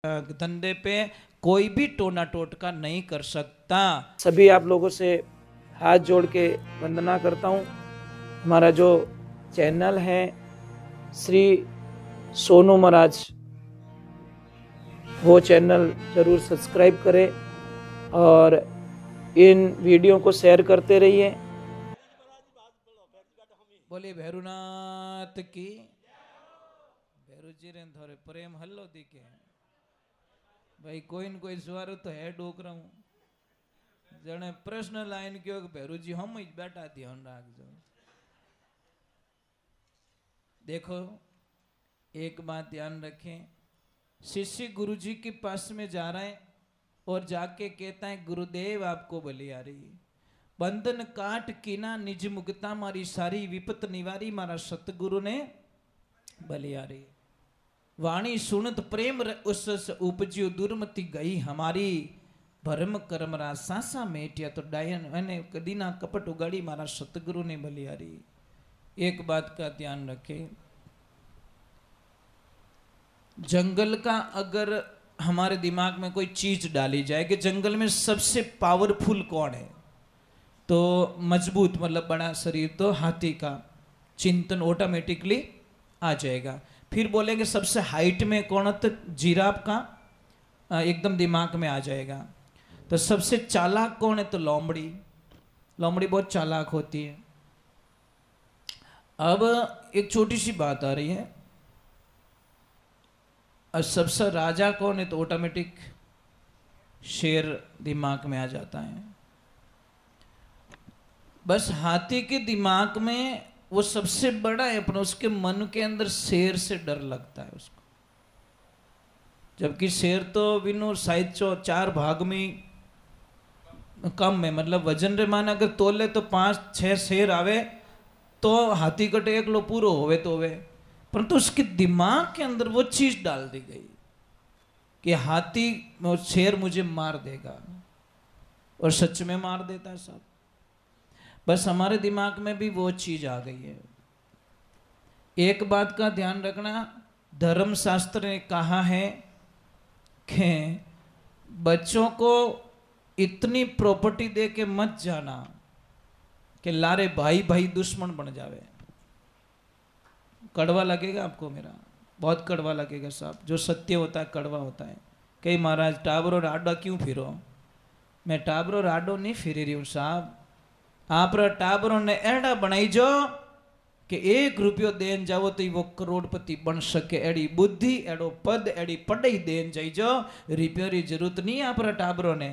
धंधे पे कोई भी टोना टोटका नहीं कर सकता। सभी आप लोगों से हाथ जोड़ के वंदना करता हूँ। हमारा जो चैनल है श्री सोनू महाराज, वो चैनल जरूर सब्सक्राइब करें और इन वीडियो को शेयर करते रहिए। बोले भैरुनाथ की। भैरुजी रे थोड़े प्रेम हल्लो दिखे भाई, कोई न कोई सवार तो है डोकरा हूं जने प्रश्न लाइन क्यों कि भैरुजी हम ही बैठा ध्यान राख जो। देखो एक बात ध्यान रखें, शिष्य गुरुजी के पास में जा रहा है और जाके कहता है गुरुदेव आपको बलि आ रही, बंधन काट कीना निज मुक्ता मारी सारी विपत निवारी, मारा सतगुरु ने बलि आ रही। वाणी सुनत प्रेम उस उपज्यो दुर्मति गई हमारी, भरम कर्म रा सासा मेटिया तो डायन मैंने कदीना कपट उगाड़ी, मारा सतगुरु ने बलि आ रही। एक बात का ध्यान रखें, जंगल का अगर हमारे दिमाग में कोई चीज डाली जाए कि जंगल में सबसे पावरफुल कौन है, तो मजबूत मतलब बड़ा शरीर तो हाथी का चिंतन ऑटोमेटिकली आ जाएगा। फिर बोलेंगे सबसे हाइट में कौन है, तो जिराफ का एकदम दिमाग में आ जाएगा। तो सबसे चालाक कौन है, तो लोमड़ी। लोमड़ी बहुत चालाक होती है। अब एक छोटी सी बात आ रही है, और सबसे राजा कौन है, तो ऑटोमेटिक शेर दिमाग में आ जाता है। बस हाथी के दिमाग में वो सबसे बड़ा है, अपना उसके मन के अंदर शेर से डर लगता है उसको। जबकि शेर तो विनो शायद 4 भाग में कम है, मतलब वजन रे माने अगर तोले तो 5-6 शेर आवे तो हाथी कटे एक लो पूरो होवे तो होवे, परंतु उसके दिमाग के अंदर वो चीज डाल दी गई कि हाथी शेर मुझे मार देगा, और सच में मार देता है साहब। बस हमारे दिमाग में भी वो चीज आ गई है। एक बात का ध्यान रखना, धर्म शास्त्र ने कहा है कि बच्चों को इतनी प्रॉपर्टी दे के मत जाना कि लारे भाई भाई दुश्मन बन जावे। कड़वा लगेगा आपको मेरा, बहुत कड़वा लगेगा साहब, जो सत्य होता है कड़वा होता है। कई महाराज टाबरो राडा क्यों फिरो, मैं टाबरो राडो नहीं फिरी रही हूँ साहब, आप टाबरों ने एड़ा बनाई जो कि 1 रुपयो देन जाओ तो वो करोड़पति बन सके, एड़ी बुद्धि एड़ो पद एड़ी पढ़ाई देन जाई जो, रुपयो री जरूरत नहीं आप टाबरों ने,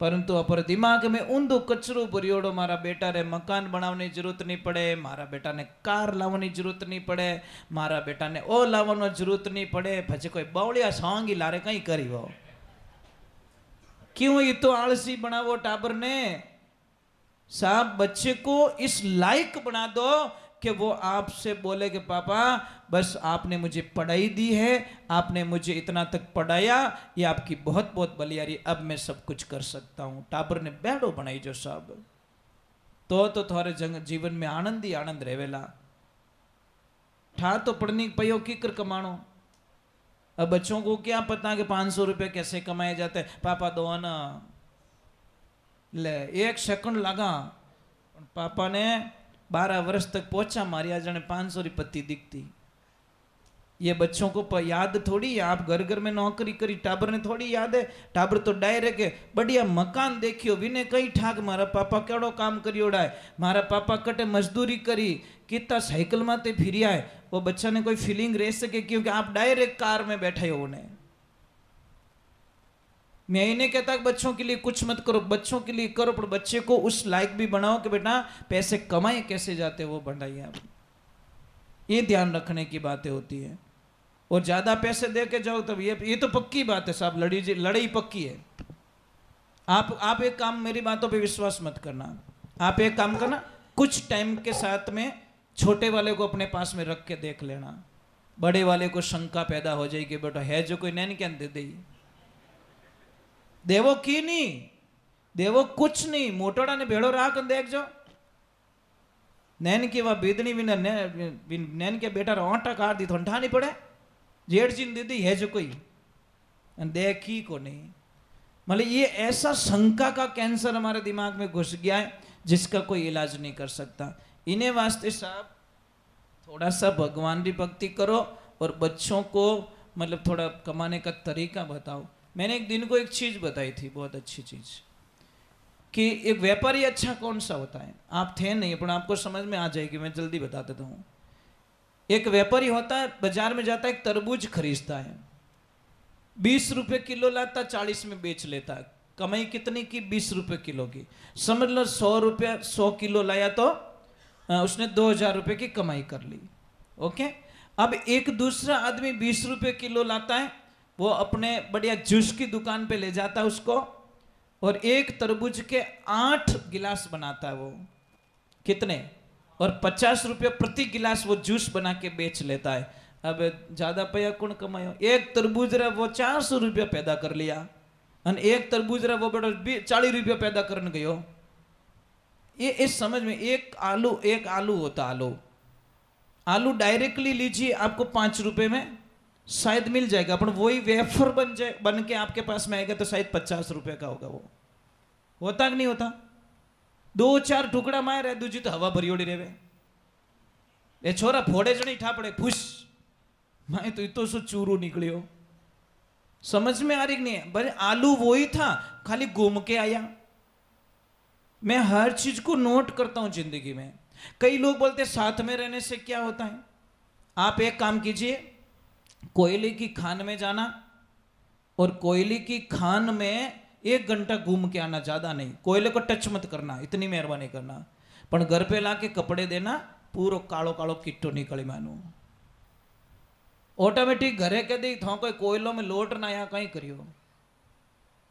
परंतु अपर दिमाग में ऊंधो कचरो भरियोड़ो, मारा बेटा रे मकान बनावनी जरूरत नहीं पड़े, मारा बेटा ने कार लावनी जरूरत नहीं पड़े, मारा बेटा ने ओ लावनो जरूरत नहीं पड़े, પછી कोई बावड़िया सांगी लारे कहीं करी वो। क्यों ये तो आलसी बनावो टाबर ने साहब। बच्चे को इस लायक बना दो कि वो आपसे बोले कि पापा बस आपने मुझे पढ़ाई दी है, आपने मुझे इतना तक पढ़ाया, ये आपकी बहुत बहुत बलियारी, अब मैं सब कुछ कर सकता हूँ। टाबर ने बैडो बनाई जो साहब, तो थारे जीवन में आनंद ही आनंद रहेवेला। ठा तो पढ़नी पयो किकर कमाणो। अब बच्चों को क्या पता कि 500 रुपये कैसे कमाए जाते हैं, पापा दो ना ले 1 सेकंड लगा, पापा ने 12 वर्ष तक पोछा मारिया, जने 500 पत्ती दिखती। ये बच्चों को याद थोड़ी है, आप घर घर में नौकरी करी, टाबर ने थोड़ी याद है। टाबर तो डायरेक्ट है बढ़िया मकान देखियो, विने कई ठाक मारा पापा केड़ो काम करियोड़ा है, मारा पापा कटे मजदूरी करी, कितना साइकिल माते फिरिया है, वो बच्चा ने कोई फीलिंग रह सके, क्योंकि आप डायरेक्ट कार में बैठे हो। उन्हें मैं ही नहीं कहता कि बच्चों के लिए कुछ मत करो, बच्चों के लिए करो, पर बच्चे को उस लायक भी बनाओ कि बेटा पैसे कमाए कैसे जाते वो बढ़ाइए आप। ये ध्यान रखने की बातें होती है। और ज्यादा पैसे दे के जाओ तब ये तो पक्की बात है साहब, लड़ाई पक्की है। आप एक काम, मेरी बातों पे विश्वास मत करना, आप एक काम करना, कुछ टाइम के साथ में छोटे वाले को अपने पास में रख के देख लेना, बड़े वाले को शंका पैदा हो जाएगी बेटा है जो कोई नैन क्या दे दे, देवो की नहीं देवो कुछ नहीं, मोटोड़ा ने भेड़ो राह कर देख जो नैन की वह बेदनी भी नैन के बेटा आटा काट दी तो नहीं पड़े, जेठ जी दीदी है जो कोई देखी को नहीं। मतलब ये ऐसा शंका का कैंसर हमारे दिमाग में घुस गया है जिसका कोई इलाज नहीं कर सकता। इन्हें वास्ते साहब थोड़ा सा भगवान की भक्ति करो और बच्चों को मतलब थोड़ा कमाने का तरीका बताओ। मैंने एक दिन को एक चीज बताई थी, बहुत अच्छी चीज, कि एक व्यापारी अच्छा कौन सा होता है। आप थे नहीं पर आपको समझ में आ जाएगी, मैं जल्दी बता देता हूँ। एक व्यापारी होता है, बाजार में जाता है, एक तरबूज खरीदता है, 20 रुपए किलो लाता, 40 में बेच लेता है। कमाई कितनी की? 20 रुपए किलो की। समझ लो 100 किलो लाया तो उसने 2000 रुपए की कमाई कर ली। ओके। अब एक दूसरा आदमी 20 रुपए किलो लाता है, वो अपने बढ़िया जूस की दुकान पे ले जाता है उसको, और एक तरबूज के 8 गिलास बनाता है। वो कितने? और 50 रुपये प्रति गिलास वो जूस बना के बेच लेता है। अब ज्यादा पैसा कौन कमायो? एक तरबूज रे वो 400 रुपया पैदा कर लिया, और एक तरबूज रे वो बड़ा 40 रुपया पैदा करने गयो। ये इस समझ में, एक आलू होता, आलू डायरेक्टली लीजिए आपको 5 रुपए में शायद मिल जाएगा, पर वही वेफर बन के आपके पास में आएगा तो शायद 50 रुपए का होगा। वो होता कि नहीं होता? 2-4 टुकड़ा मार रहे, दूजी तो हवा भरियोड़ी रेवे। ये छोरा फोड़े जनी ठा पड़े फुस, मैं तो इतो सो चूरू निकलियो। समझ में आ रही नहीं है? बस आलू वही था, खाली घूम के आया। मैं हर चीज को नोट करता हूं जिंदगी में। कई लोग बोलते साथ में रहने से क्या होता है। आप एक काम कीजिए, कोयले की खान में जाना और कोयले की खान में 1 घंटा घूम के आना, ज्यादा नहीं। कोयले को टच मत करना, इतनी मेहरबानी करना। पर घर पे लाके कपड़े देना, पूरो कालो कालो किट्टो निकली मानो। ऑटोमेटिक घरे के दी थो कोई कोयलों में लोट ना या कहीं करियो।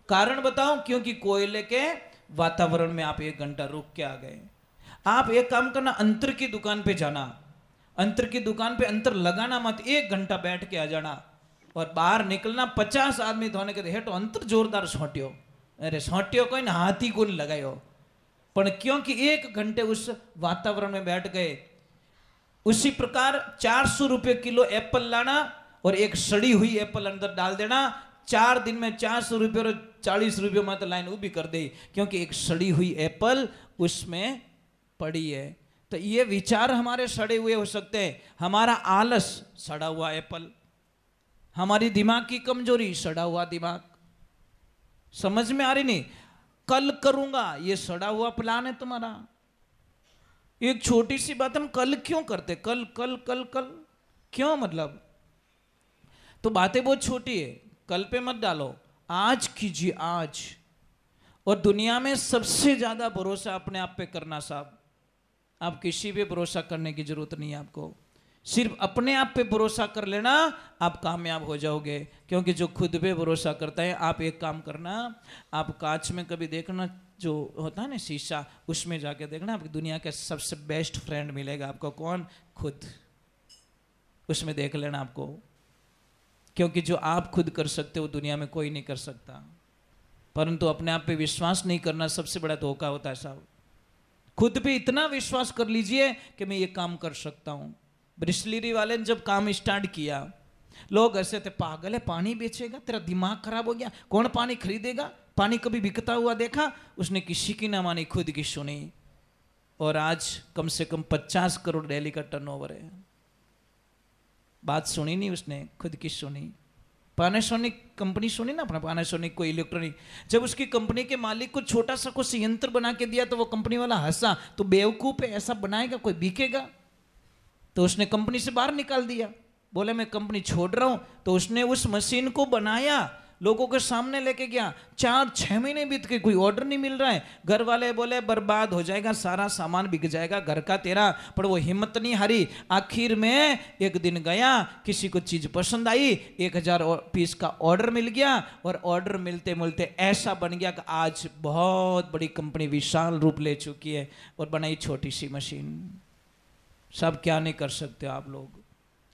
कारण बताओ, क्योंकि कोयले के वातावरण में आप 1 घंटा रुक के आ गए। आप एक काम करना, अंतर की दुकान पे जाना, अंतर की दुकान पे अंतर लगाना मत, 1 घंटा बैठ के आ जाना और बाहर निकलना। 50 आदमी धोने के हेठो अंतर जोरदार सोटियो, अरे सोटियो कोई ना हाथी को नहीं लगायो, पर क्योंकि 1 घंटे उस वातावरण में बैठ गए। उसी प्रकार 400 रुपए किलो एप्पल लाना और एक सड़ी हुई एप्पल अंदर डाल देना। 4 दिन में 400 रुपये और 40 रुपये में तो लाइन उभी कर दी, क्योंकि एक सड़ी हुई एप्पल उसमें पड़ी है। तो ये विचार हमारे सड़े हुए हो सकते हैं। हमारा आलस, सड़ा हुआ एप्पल। हमारी दिमाग की कमजोरी, सड़ा हुआ दिमाग। समझ में आ रही नहीं? कल करूंगा, ये सड़ा हुआ प्लान है तुम्हारा। एक छोटी सी बात हम कल क्यों करते? कल कल कल कल क्यों? मतलब तो बातें बहुत छोटी है, कल पे मत डालो, आज कीजिए आज। और दुनिया में सबसे ज्यादा भरोसा अपने आप पे करना साहब। आप किसी पे भरोसा करने की जरूरत नहीं है आपको, सिर्फ अपने आप पे भरोसा कर लेना, आप कामयाब हो जाओगे। क्योंकि जो खुद पे भरोसा करता है, आप एक काम करना, आप कांच में कभी देखना, जो होता है ना शीशा, उसमें जाके देखना, आपकी दुनिया का सबसे बेस्ट फ्रेंड मिलेगा आपको। कौन? खुद। उसमें देख लेना आपको, क्योंकि जो आप खुद कर सकते हो दुनिया में कोई नहीं कर सकता। परंतु अपने आप पे विश्वास नहीं करना सबसे बड़ा धोखा होता है साहब। खुद पे इतना विश्वास कर लीजिए कि मैं ये काम कर सकता हूं। ब्रिस्लरी वाले ने जब काम स्टार्ट किया, लोग ऐसे थे, पागल है, पानी बेचेगा, तेरा दिमाग खराब हो गया, कौन पानी खरीदेगा, पानी कभी बिकता हुआ देखा? उसने किसी की ना मानी, खुद की सुनी, और आज कम से कम 50 करोड़ डेली का टर्नओवर है। बात सुनी नहीं उसने, खुद की सुनी। पैनासोनिक कंपनी सुनी ना, अपना पैनासोनिक को इलेक्ट्रॉनिक, जब उसकी कंपनी के मालिक को छोटा सा कुछ यंत्र बना के दिया तो वो कंपनी वाला हंसा, तो बेवकूफ है, ऐसा बनाएगा कोई, बिकेगा? तो उसने कंपनी से बाहर निकाल दिया, बोले मैं कंपनी छोड़ रहा हूं। तो उसने उस मशीन को बनाया, लोगों के सामने लेके गया, 4-6 महीने बीत के कोई ऑर्डर नहीं मिल रहा है। घर वाले बोले बर्बाद हो जाएगा, सारा सामान बिक जाएगा घर का तेरा, पर वो हिम्मत नहीं हारी। आखिर में एक दिन गया, किसी को चीज पसंद आई, 1000 पीस का ऑर्डर मिल गया, और ऑर्डर मिलते मिलते ऐसा बन गया कि आज बहुत बड़ी कंपनी विशाल रूप ले चुकी है, और बनाई छोटी सी मशीन। सब क्या नहीं कर सकते आप लोग।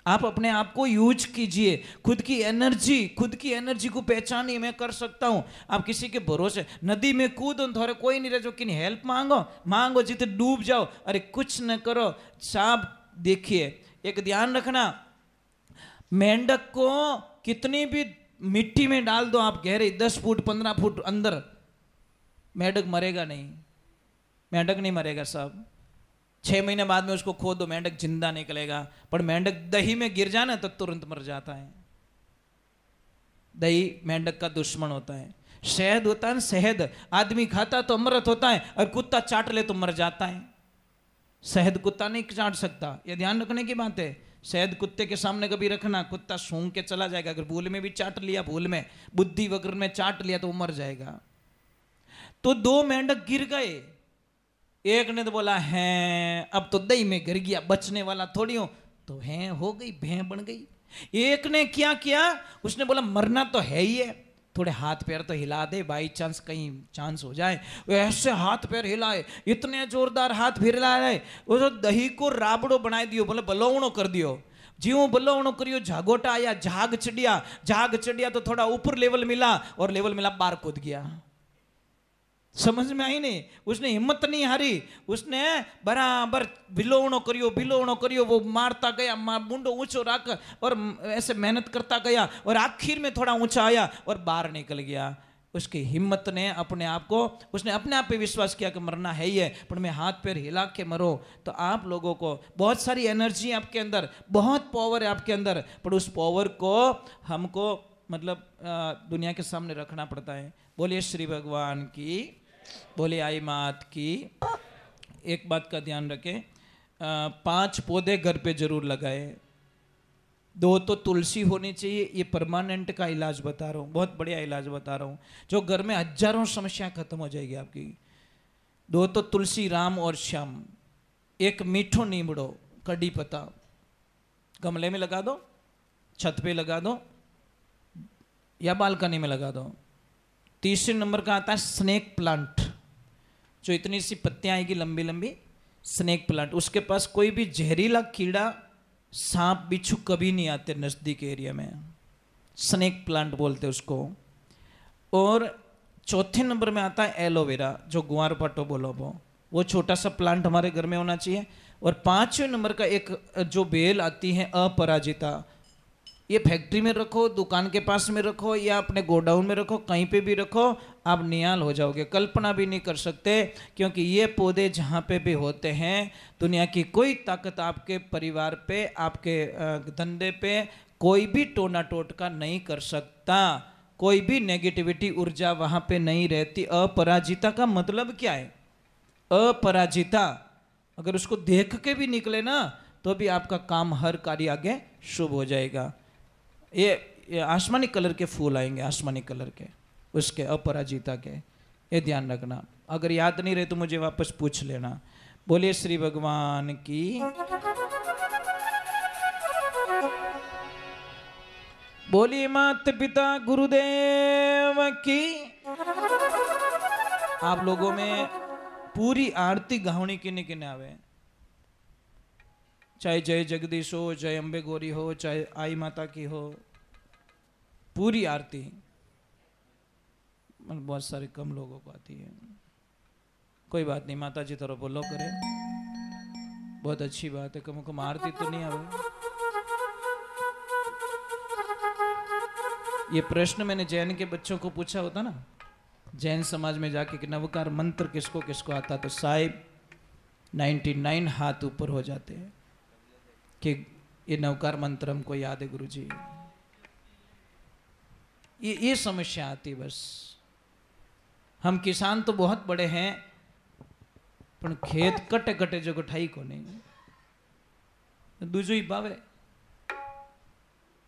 आप अपने आप को यूज कीजिए, खुद की एनर्जी को पहचानिए, मैं कर सकता हूं। आप किसी के भरोसे नदी में कूदो, थोड़े कोई नहीं रहे जो कि हेल्प मांगो जितने डूब जाओ, अरे कुछ न करो साहब। देखिए, एक ध्यान रखना, मेंढक को कितनी भी मिट्टी में डाल दो आप गहरे 10 फुट 15 फुट अंदर, मेंढक मरेगा नहीं, मेंढक नहीं मरेगा साहब। 6 महीने बाद में उसको खो दो, मेंढक जिंदा निकलेगा। पर मेंढक दही में गिर जाए ना तो तुरंत मर जाता है। दही मेंढक का दुश्मन होता है। शहद होता है ना, शहद आदमी खाता तो अमृत होता है, और कुत्ता चाट ले तो मर जाता है। शहद कुत्ता नहीं चाट सकता, यह ध्यान रखने की बात है। शहद कुत्ते के सामने कभी रखना, कुत्ता सूंघ के चला जाएगा। अगर भूल में भी चाट लिया, भूल में बुद्धि वगैरह में चाट लिया तो वो मर जाएगा। तो 2 मेंढक गिर गए। एक ने तो बोला है अब तो दही में गिर गया, बचने वाला थोड़ी हो, तो है हो गई, भैं बन गई। एक ने क्या किया, उसने बोला मरना तो है ही है, थोड़े हाथ पैर तो हिला दे, बाई चांस कहीं चांस हो जाए। वो ऐसे हाथ पैर हिलाए, इतने जोरदार हाथ फिर रहे, वो तो दही को राबड़ो बना दियो, बोले बलौणो कर दियो। ज्यों बलौणो करियो झागोटा आया, झाग चढ़िया तो थोड़ा ऊपर लेवल मिला, और लेवल मिला बाहर कूद गया। समझ में आई नहीं, उसने हिम्मत नहीं हारी, उसने बराबर बिलोवणो करियो, वो मारता गया, मुंडो ऊंचो रख और ऐसे मेहनत करता गया, और आखिर में थोड़ा ऊंचा आया और बाहर निकल गया। उसकी हिम्मत ने अपने आप को, उसने अपने आप पे विश्वास किया कि मरना है ही है, पर मैं हाथ पैर हिला के मरो। तो आप लोगों को बहुत सारी एनर्जी आपके अंदर, बहुत पावर है आपके अंदर, पर उस पावर को हमको मतलब दुनिया के सामने रखना पड़ता है। बोलिए श्री भगवान की, बोले आई मात की। एक बात का ध्यान रखें, 5 पौधे घर पे जरूर लगाए। 2 तो तुलसी होनी चाहिए, ये परमानेंट का इलाज बता रहा हूँ, बहुत बढ़िया इलाज बता रहा हूँ, जो घर में हजारों समस्या खत्म हो जाएगी आपकी। 2 तो तुलसी, राम और श्याम। 1 मीठो नींबड़ो, कड़ी पत्ता, गमले में लगा दो, छत पे लगा दो, या बालकनी में लगा दो। 3 नंबर का आता है स्नेक प्लांट, जो इतनी सी पत्तियां आएगी लंबी लंबी, स्नेक प्लांट। उसके पास कोई भी जहरीला कीड़ा, सांप बिच्छू कभी नहीं आते नजदीक एरिया में, स्नेक प्लांट बोलते उसको। और 4 नंबर में आता है एलोवेरा, जो गुआर पाटो बोलो वो छोटा सा प्लांट हमारे घर में होना चाहिए। और 5वें नंबर का एक जो बेल आती है अपराजिता, ये फैक्ट्री में रखो, दुकान के पास में रखो, या अपने गोडाउन में रखो, कहीं पे भी रखो, आप निहाल हो जाओगे, कल्पना भी नहीं कर सकते। क्योंकि ये पौधे जहाँ पे भी होते हैं, दुनिया की कोई ताकत आपके परिवार पे, आपके धंधे पे कोई भी टोना टोटका नहीं कर सकता, कोई भी नेगेटिविटी ऊर्जा वहाँ पे नहीं रहती। अपराजिता का मतलब क्या है? अपराजिता, अगर उसको देख के भी निकले ना तो भी आपका काम, हर कार्य आगे शुभ हो जाएगा। ये आसमानी कलर के फूल आएंगे, आसमानी कलर के, उसके अपराजिता के, ये ध्यान रखना। अगर याद नहीं रहे तो मुझे वापस पूछ लेना। बोलिए श्री भगवान की। बोलिए माता पिता गुरुदेव की। आप लोगों में पूरी आरती गावनी किने किने आवे, चाहे जय जगदीश हो, जय अम्बे गौरी हो, चाहे आई माता की हो, पूरी आरती बहुत सारे कम लोगों को आती है। कोई बात नहीं, माता जी तरफ बोलो करे, बहुत अच्छी बात है। कम आरती तो नहीं आवे। ये प्रश्न मैंने जैन के बच्चों को पूछा होता ना, जैन समाज में जाके कि नवकार मंत्र किसको किसको आता, तो साहिब 99 हाथ ऊपर हो जाते हैं कि ये नवकार मंत्र हमको याद है गुरुजी। ये समस्या आती बस। हम किसान तो बहुत बड़े हैं, पर खेत कटे कटे जो ठाई को नहीं, दूजो ही पावे।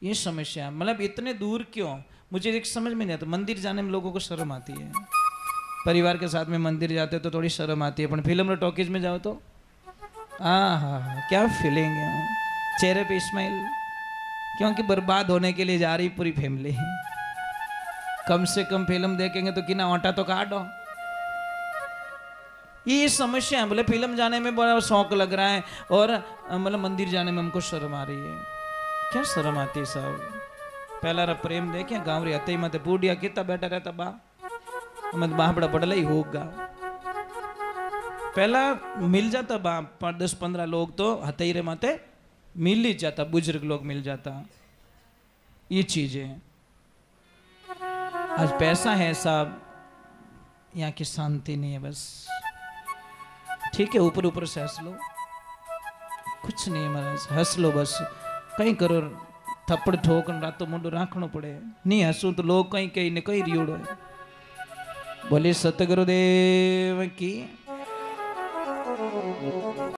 ये समस्या, मतलब इतने दूर क्यों, मुझे एक समझ में नहीं आता। मंदिर जाने में लोगों को शर्म आती है, परिवार के साथ में मंदिर जाते हो तो थोड़ी शर्म आती है, पर फिल्म टॉकीज में जाओ तो हाँ क्या फीलिंग है, चेहरे पे स्माइल, क्योंकि बर्बाद होने के लिए जा रही पूरी फैमिली। कम से कम फिल्म देखेंगे तो किना आटा तो काटो। ये समस्या है। बोले फिल्म जाने में बड़ा शौक लग रहा है और मतलब मंदिर जाने में हमको शर्म आ रही है। क्या शर्म आती है साहब? पहला रा प्रेम देखे गाँव रे हते मत बूढ़िया कितना बैठा रहता बा मत बापड़ा बड़ला ही होगा। पहला मिल जाता बा 10-15 लोग तो हते रे माते मिल ही जाता, बुजुर्ग लोग मिल जाता। ये चीजें आज पैसा है साहब, यहाँ की शांति नहीं है। बस ठीक है, ऊपर ऊपर से हंस लो, कुछ नहीं है महाराज, हंस लो बस। कहीं करो थप्पड़ ठोक रातो मुंडो राखनो पड़े, नहीं हंसू तो लोग कहीं कहीं ने कहीं रियोड़ो है। बोले सतगुरुदेव की।